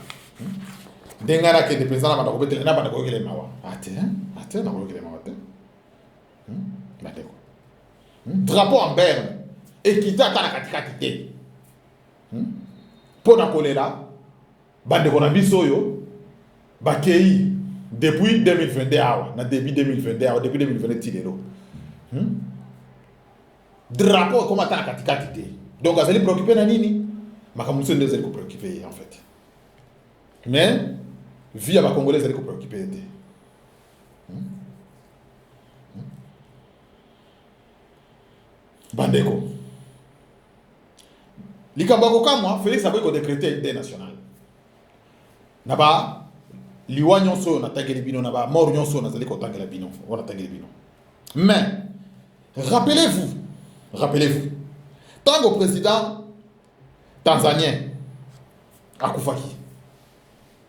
dengara que des présidents na ba ko betela na ba ko kele mawa. Attends na ko kele mawa. Drapeau en berne équité à la katikati pour na kolera bande kona bisoyo bakei depuis 2021 na début 2021 depuis 2020 tilelo drapeau comme à la katikati donc azali préoccupé na nini makamuso ndio zali ko préoccupé en fait mais via ba congolais zali ko préoccupé Bandeko. Likambako kamwa Félix a décrété deuil national. Naba liwa nyonso na tangeli bino naba mort nyonso na zali ko tangela bino, wana tangeli bino. Mais rappelez-vous. Tango président tanzanien akufaki.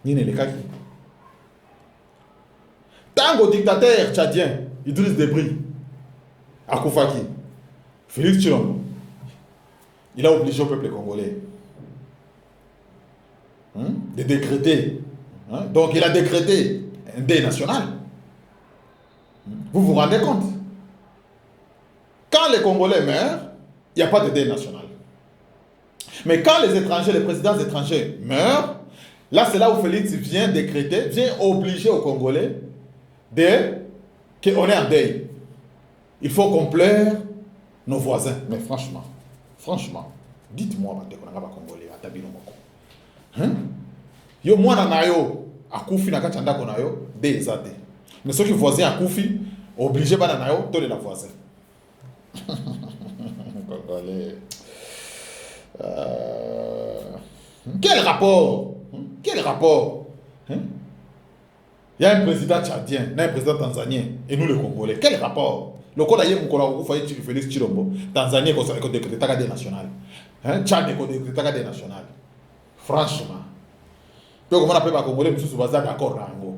Nini lekaki. Tango dictateur tchadien Idriss Déby akufaki. Félix Tshilombo, il a obligé au peuple congolais de décréter. Donc il a décrété un deuil national. Vous vous rendez compte? Quand les Congolais meurent, il n'y a pas de deuil national. Mais quand les étrangers, les présidents étrangers meurent, là c'est là où Félix vient décréter, vient obliger aux Congolais qu'on est en deuil. Il faut qu'on pleure nos voisins. Mais franchement, dites-moi, Congolais, yo mwana na yo akufi na kati ndako na yo des années. Mais ceux qui voisins akufi obligé bana na yo to les voisins. Congolais. Quel rapport? Il y a un président tchadien, un président tanzanien et nous les Congolais. Quel rapport? Le code ailleurs mon Félix Tshilombo, Tanzanie ko décréter deuil national. Tchad ko décréter deuil national. Franchement. Donc on appelle pas Congolais mususu baza d'accord nango.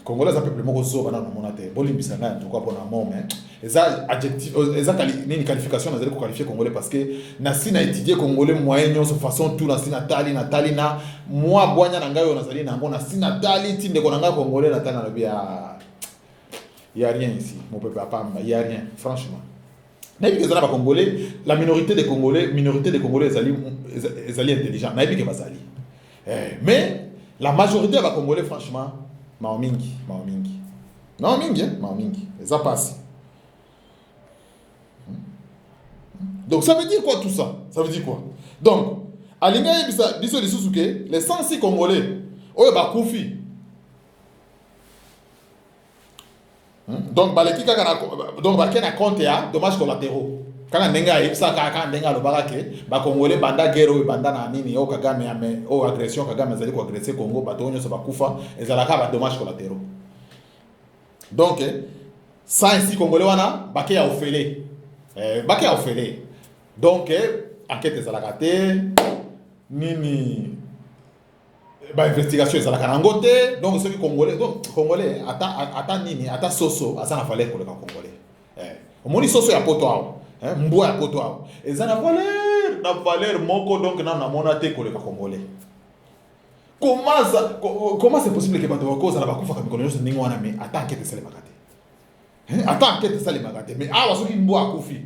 Congolais ça peuple moko zo bana na monate. Bolimbisa na to kwa pona mot mais eza adjectif eza nini qualification na zali ko qualifier Congolais parce que na sina étudier Congolais moyen nyonso façon tout na sina tali na moi boanya na ngayo na zali na ngo na sina tali tinde ko na ngayo Congolais na tana bia. Il n'y a rien ici, mon peuple à Pamba, il n'y a rien, franchement. Mais que les Congolais, la minorité des Congolais, ils sont intelligents. Mais la majorité des Congolais, franchement, Maomingi. Non, mingi, non, mingi. Ça passe. Donc, ça veut dire quoi tout ça? Ça veut dire quoi? Donc, Alinga biso de Susuke, les 106 Congolais, oyo bakufi. Donc, baleki kaka donc bakena compte ya dommages collatéraux. Kaka ndenga ipsa kaka ndenga lobaka ke ba Congolais banda guerre oyo banda na nini o Kagame ame o agression Kagame azali ko agresser Congo bato nyonso bakufa ezalaka ba dommages collatéraux. Donc, 106 Congolais wana bake ya ofele. Bake ya ofele. Donc, enquête ezalaka te nini ba investigation ezalaka nango te. Donc ceux qui Congolais, donc Congolais ata nini ata soso azana valeur ko le Congolais. Omoni soso ya poto awo, mbo ya poto awo. Ezana valeur moko donc na mona te ko le Congolais. Comment c'est possible que bato bako zala bakufa ka mikolo nyonso ndingo wana mais ata enquête esalemaka te. Ata enquête esalemaka te mais awa soki mbo akufi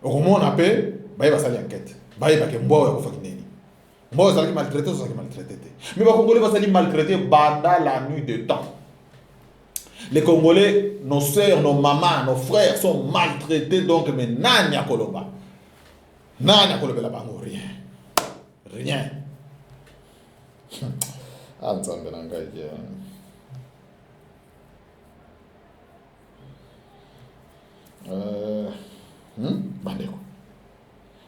okomona pe baye basali enquête baye bake mbo ya kufa kineni mbo zalaki maltraité zalaki maltraité te mais ba Congolais basali maltraité banda la nuit de temps. Les Congolais, nos sœurs, nos mamans, nos frères sont maltraités donc mais nani akoloba la bango rien ah nzambe na ngai bandeko.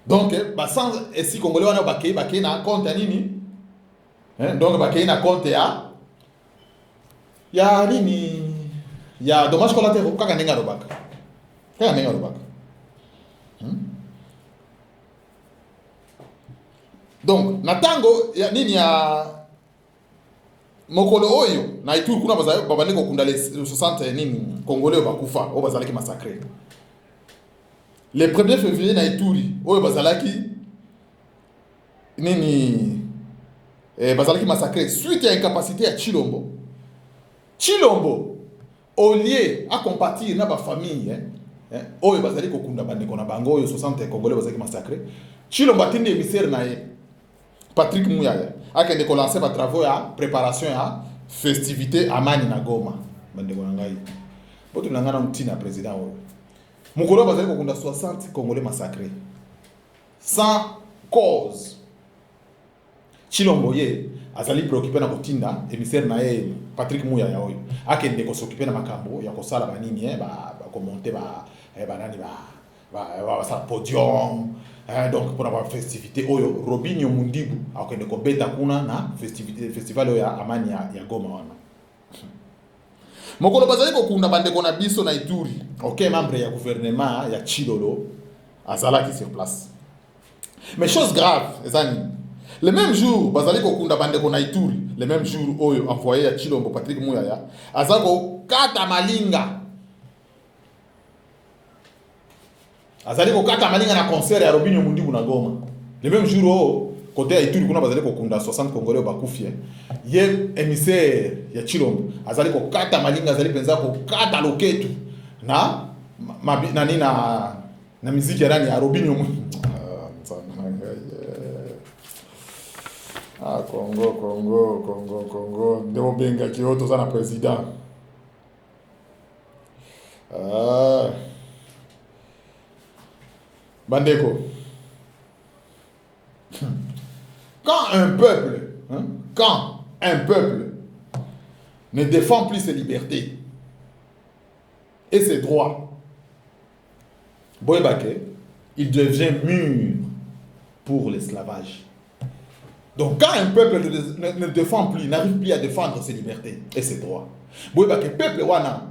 Donc, sans si Congolais on a baké na compte nini, donc baké na compte ya nini, ya dommage collatéraux kaka nenga robaka, donc natango ya nini ya mokolo oyo na Ituri kuna bazali ko kunda les 60 nini Congolais bakufa o bazali ki massacrer. Le 1er février na Ituri oyo bazalaki nini bazalaki massacré suite à incapacité ya Chilombo au lieu à compatir na ba famille oyo bazali kokunda bandeko na bango oyo 60 Congolais bazalaki massacré. Chilombo atindi émissaire na ye Patrick Muyaya akende ko lancer ba travaux ya préparation ya festivité amani na Goma bandeko na ngai botu na ngana mtina président oyo mukolo bazali kokunda 60 Congolais massacrés sans cause. Chilombo ye azali préoccupé na kotinda émissaire na ye Patrick Muyaya oyo akende ko s'occuper na makambo ya kosala banini ba commenter nani ba sa podium donc pour avoir festivité oyo Robinho Mundibu akende ko beta kuna na festival oyo ya amani ya Goma wana. Mokolo bazali kokunda bandeko na biso na Ituri. OK, membre ya gouvernement ya Chilolo azalaki sur place. Mais chose grave, ezani. Le même jour bazali kokunda bandeko na Ituri, le même jour oyo envoyé ya Chilombo Patrick Muyaya azako kata malinga. Azali ko kata malinga na concert ya Robinho Mundibu na Goma. Le même jour côté ya Ituri kuna bazali kokunda 60 Congolais bakufi. Ye émissaire ya Chilombo azali ko kata malinga azali penza ko kata loketu na nani na muziki ya nani ya Robinho Mundibu. Ah Congo ndio benga kioto sana président. Bandeko. Quand un peuple ne défend plus ses libertés et ses droits, Boybake, il devient mûr pour l'esclavage. Donc quand un peuple ne défend plus, n'arrive plus à défendre ses libertés et ses droits, Boybake, peuple wana,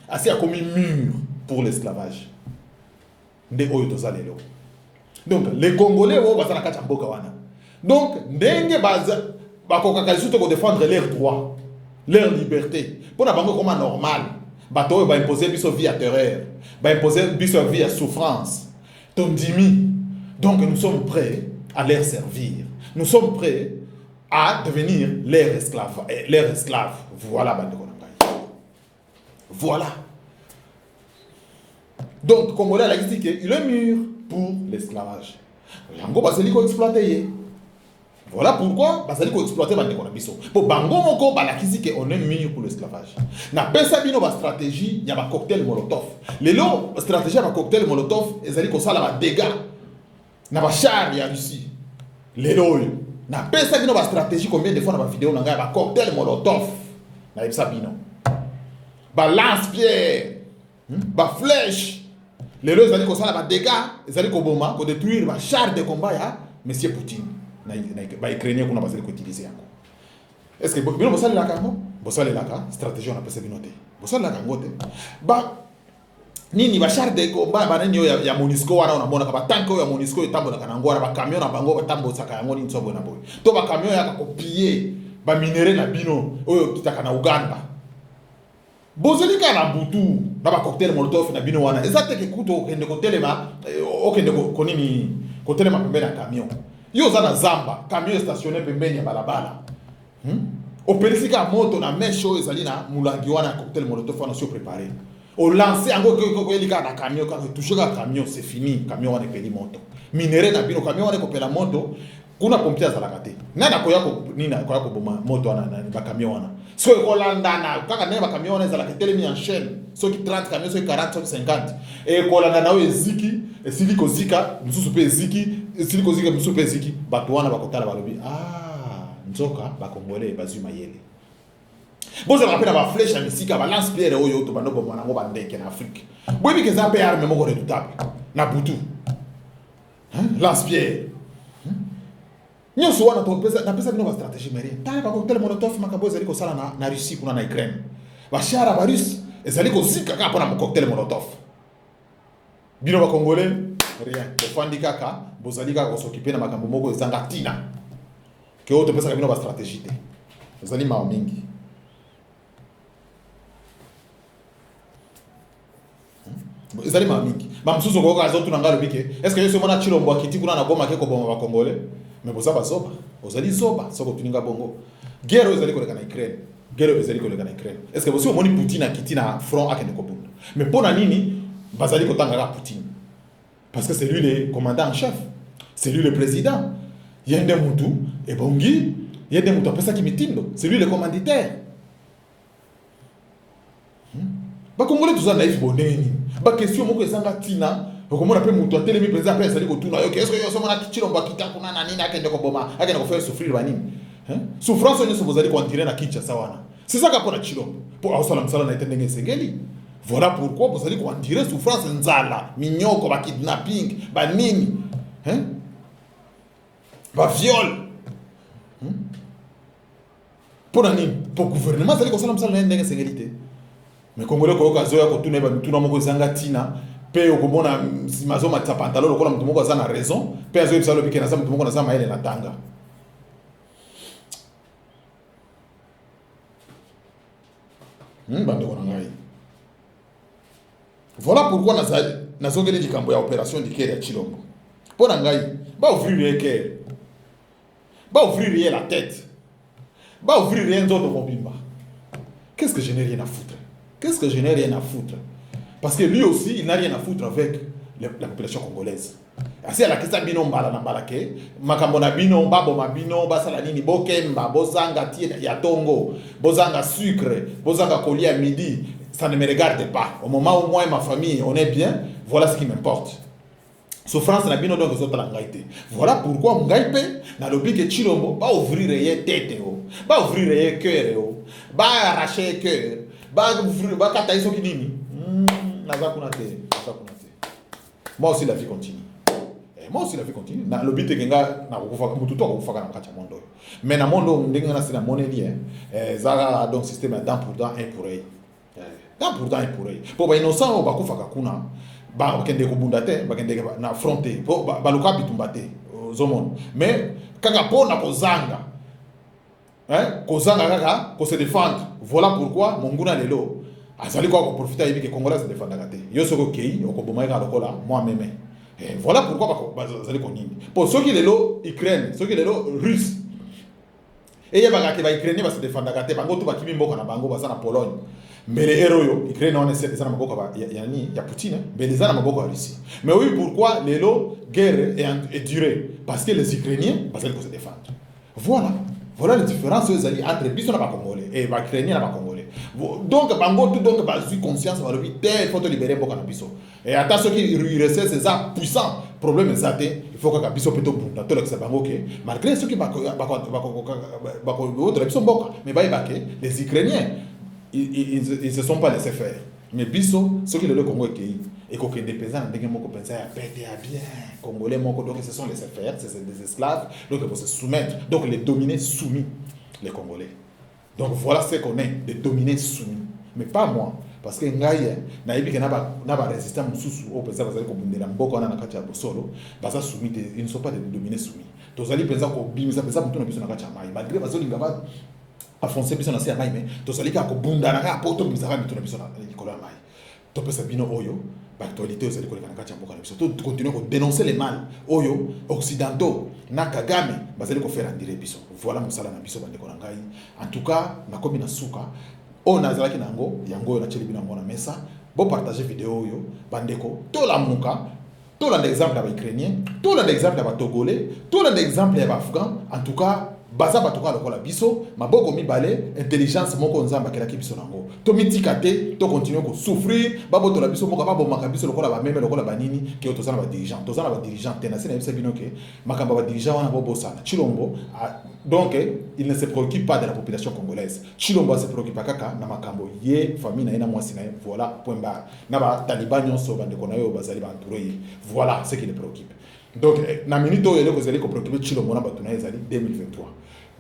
assez a commis mûr pour l'esclavage. Donc les Congolais vont wana. Donc ndenge ko défendre leurs droits, leurs libertés. Pour na bango comme normal, bato ba imposer biso vie à terreur, ba imposer biso vie à souffrance. Tondimi. Donc nous sommes prêts à leur servir. Nous sommes prêts à devenir leurs esclaves. Voilà bandeko na ngai. Voilà. Donc Congolais a dit qu'il est mûr pour l'esclavage. Yango baseli ko exploiter. Voilà pourquoi bazali ko exploiter bande konabiso. Pour bango moko balakisi que on est mieux pour l'esclavage. Na pesa bino ba stratégie ya ba cocktail molotov. Lelo stratégie ya ba cocktail molotov ezali ko sala ba dégâts na ba char ya Russie. Lelo na pesa bino ba stratégie combien de fois na ba vidéo na nga ba cocktail molotov. Na pesa bino. Ba lance-pierre, ba flèche. Lelo ezali ko sala ba dégâts, ezali ko boma, ko détruire ba char de combat ya Monsieur Poutine. Ba Ukrainien kuna bazali ko utiliser yango. Est-ce que bino bosali la kango? Bosali la ka stratégie on appelle ça binote. Bosali la kango te. Ba nini ba char de combat ba nini ya MONUSCO wana unamona ba tank ya MONUSCO itambola kana ngora ba camion na bango batambo saka yango ni nsobo na boy. To ba camion ya ka copier ba minere na bino oyo kitaka na Uganda. Bozali ka na butu na ba cocktail molotov na bino wana. Ezate ke kuto kende ko telema o kende ko nini ko telema pembeni na camion. Yo zana zamba, camion stationné pembeni ya balabala. Opelisika moto na mesho ezali na mulangi wana cocktail molotov wana sio préparé. O lancer ango ko elika na camion quand toucher ka camion c'est fini, camion wana peli moto. Minere na bino camion wana ko pela moto, kuna pompier za lakate. Nana ko yako nina ko yako boma moto wana na ba camion wana. So ko landa na kaka nena ba camion wana za lakate mi en chaîne. So ki 30 camion so ki 40 so ki 50. E ko landa na we ziki, e siliko zika, mususu pe ziki. Siliko zika mususu pe ziki, bato wana bakotala balobi nzoka bakongole bazuma yele. Boza rapena ba flèche ya misika ba lance-pierre oyo to banobo mwana ngo bandeke na Afrique. Boyebi ke za pe arme moko redoutable na butu. Lance-pierre. Nyoso wana to pesa na pesa bino ba stratégie mérien. Ta ba cocktail molotov makabo ezali ko sala na Russie kuna na Ukraine. Ba chara ba russe ezali ko zika ka pona cocktail molotov. Bino ba congolais rien. Bofandi kaka bozali kaka ko s'occuper na makambo moko ezanga tina. Ke oto pesa ka bino ba stratégie te. Ezali ma mingi. Ezali ma mingi. Ba msusu ko ka zotu na ngalo bike. Est-ce que yeso mona chilombo akiti kuna na goma ke ko boma ba congolais? Mais boza ba zoba. Ozali zoba soko tuninga bongo. Guerre ezali ko na Ukraine. Guerre ezali ko na Ukraine. Est-ce que bosi omoni Poutine akiti na front akende ko bunda? Mais pona nini bazali ko tanga Poutine? Parce que c'est lui le commandant en chef. C'est lui le président. Yende mutu ebongi, yende mutu apesa ki mitindo. C'est lui le commanditaire. Ba congolais tous naïf boneni. Ba question moko ezanga tina, okomona pe mutu atelemi président pe ezali ko tuna yo. Est-ce que yo somona kichilombo akita kuna na nini akende ko boma, akende ko faire souffrir ba nini? Souffrance on se bozali ko entrer na Kinshasa wana. C'est ça ka pona chilombo. Pour ausala msala na itendenge sengeli. Voilà pourquoi vous allez en tirer souffrance nzala, minyoko, ba kidnapping, ba nini, ba viol. Pour nani, pour gouvernement, ça les conseille ça n'endenge sécurité. Mais congolais ko okazo ya ko tuna ba tuna moko zanga tina, pe okomona mazo matsa pantalon lokola mutu moko za na raison, pe azo ebisa lobi ke na za mutu moko na za maele na tanga. Bande ko ngai. Voilà pourquoi nazongeli likambo ya opération d'Iker ya Chilombo. Pour ngai, ba ouvrir le cœur. Ba ouvrir la tête. Ba ouvrir rien d'autre mobimba. Qu'est-ce que je n'ai rien à foutre? Qu'est-ce que je n'ai rien à foutre? Parce que lui aussi, il n'a rien à foutre avec la population congolaise. Asi ala kisa bino mbala na balake, makambo na bino, babo mabino, basala nini, bokemba, bozanga tie ya tongo, bozanga sucre, bozanga kolia midi. Ça ne me regarde pas. Au moment où moi et ma famille, on est bien, voilà ce qui m'importe. Souffrance na bino donc zota la ngaite. Voilà pourquoi ngaipe na lobi ke Chilombo ba ouvrir ye tête ba ouvrir ye cœur ba arracher cœur, ba ouvrir ba kata iso kinini. Naza kuna te. Moi aussi la vie continue. Moi aussi la vie continue. Na lobi te genga na kufa mutu to kufa na kacha mondo. Mais na mondo ndenge na sina moneli zara donc système d'un pour dans un pour eux. Tant pourtant il pourrait. Pour ba innocent ba kufa kakuna ba kende ko bunda te ba kende na fronté ba luka bitumba te zomon. Mais kaka pona ko zanga. Ko zanga kaka ko se défendre. Voilà pourquoi monguna lelo azali ko profiter yebi ke Congolais se défendre kate. Yo soko kei okoboma ka lokola moi même. Voilà pourquoi ba azali ko nini. Pour ceux qui lelo Ukraine, ceux qui lelo Russe. Et ya ba ka Ukraine ba se défendre kate bango to ba kimi mboka na bango ba na Pologne. Mais les héros, ils créent non c'est ça maboko ya Poutine, mais les ana maboko ya Russie. Mais oui, pourquoi les guerre est durée? Parce que les Ukrainiens parce qu'ils se défendent. Voilà. Voilà les différences entre biso na ba congolais et ba ukrainien na ba congolais. Donc bango tout donc ba eu conscience ba lobi tel faut libérer mboka na biso. Et attends ceux qui restent c'est ça puissant problème exacté il faut que biso peto bunda to le bango que malgré ceux qui ba biso mboka mais ba les ukrainiens ils se sont pas laissés faire. Mais biso ceux qui le Congo et qu'on dépensant en déguisement qu'on pensait à péter à bien congolais mon donc ce sont les faire c'est des esclaves donc il faut se soumettre donc les dominer soumis les congolais donc voilà ce qu'on est des dominés soumis mais pas moi parce que ngai na yebi que na ba résistant mususu au pensa bazali ko bundela mboko na kati ya bosolo baza soumis ils ne sont pas des dominés soumis tozali pensa ko bimisa pensa mutu na biso na kati ya mai malgré bazoli ngaba afoncer biso na se ya mai mais tozali ka ko bundana ka poto bizaka mutu na biso na likolo ya mai to pesa bino oyo l'actualité aux écoles de continuer à dénoncer les mal oyo occidentaux na Kagame bazali ko faire en dire biso voilà musala na biso bande ko ngai en tout cas na komi na suka o nazalaki nango yango na cheli binango na mesa bo partager vidéo oyo bande ko to la muka to la exemple ya ukrainien to la exemple ya togolais to la exemple ya afghan en tout cas baza batuka lokola biso maboko mibale intelligence moko nzamba kelaki biso nango to mitika te to continuer ko souffrir baboto la biso moko babomaka biso lokola ba meme lokola banini ke tozana ba dirigeant tozana ba dirigeant te na sina bisa bino ke makamba ba dirigeant wana bobosana Chilombo donc il ne se préoccupe pas de la population congolaise Chilombo se préoccupe kaka na makambo ye famille na ina mwasi na voilà point barre na ba taliban nyonso bande ko na yo bazali ba entouré voilà ce qui les préoccupe donc na minute oyo eloko ezali ko préoccuper Chilombo na batuna ezali 2023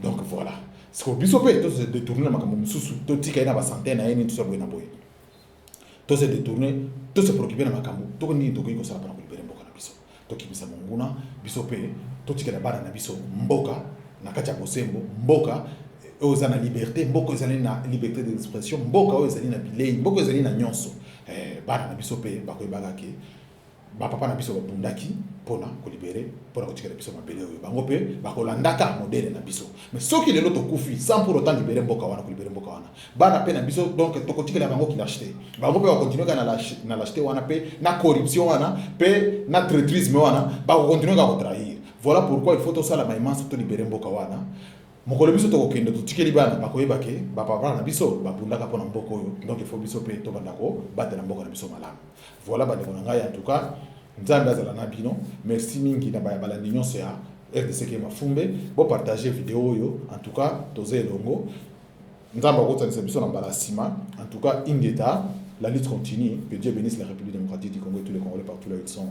donc voilà ce que biso pe to se détourner makambo mususu to tika ina ba centaine na yeni to so na boye to se détourner to se préoccuper na makambo to ni to ko sala pa ko libérer mboka na biso to kibisa monguna biso pe to tika na bana na biso mboka na kati ya bosembo mboka oza na liberté mboka ezali na liberté d'expression mboka oyo ezali na bilei mboka ezali na nyonso bana na biso pe bakoyebaka ke papa na biso babundaki pona ko libérer pona ko tikela biso mabele oyo bango pe bakolandaka modèle na biso mais soki lelo to kufi sans pour autant libérer mboka wana ko libérer mboka wana bana pe na biso donc to ko tikela bango ki l'acheter bango pe ba continuer na l'acheter wana pe na corruption wana pe na traîtrisme wana ba ko continuer ka ko trahir voilà pourquoi il faut to sala maïmanso to libérer mboka wana mokolo biso to kokende to tikeli bana bakoyeba ke papa na biso babundaka pona mboka oyo donc il faut biso pe to bandako batela mboka na biso malamu voilà bande kona ngai en tout cas nzambe azala na bino merci mingi na baya balandi nyonso ya RDC ke mafumbe bo partager vidéo oyo en tout cas toze elongo nzambe akotanisa biso na mbala sima en tout cas ingeta la lutte continue que Dieu bénisse la République démocratique du Congo et tous les Congolais partout là où ils sont.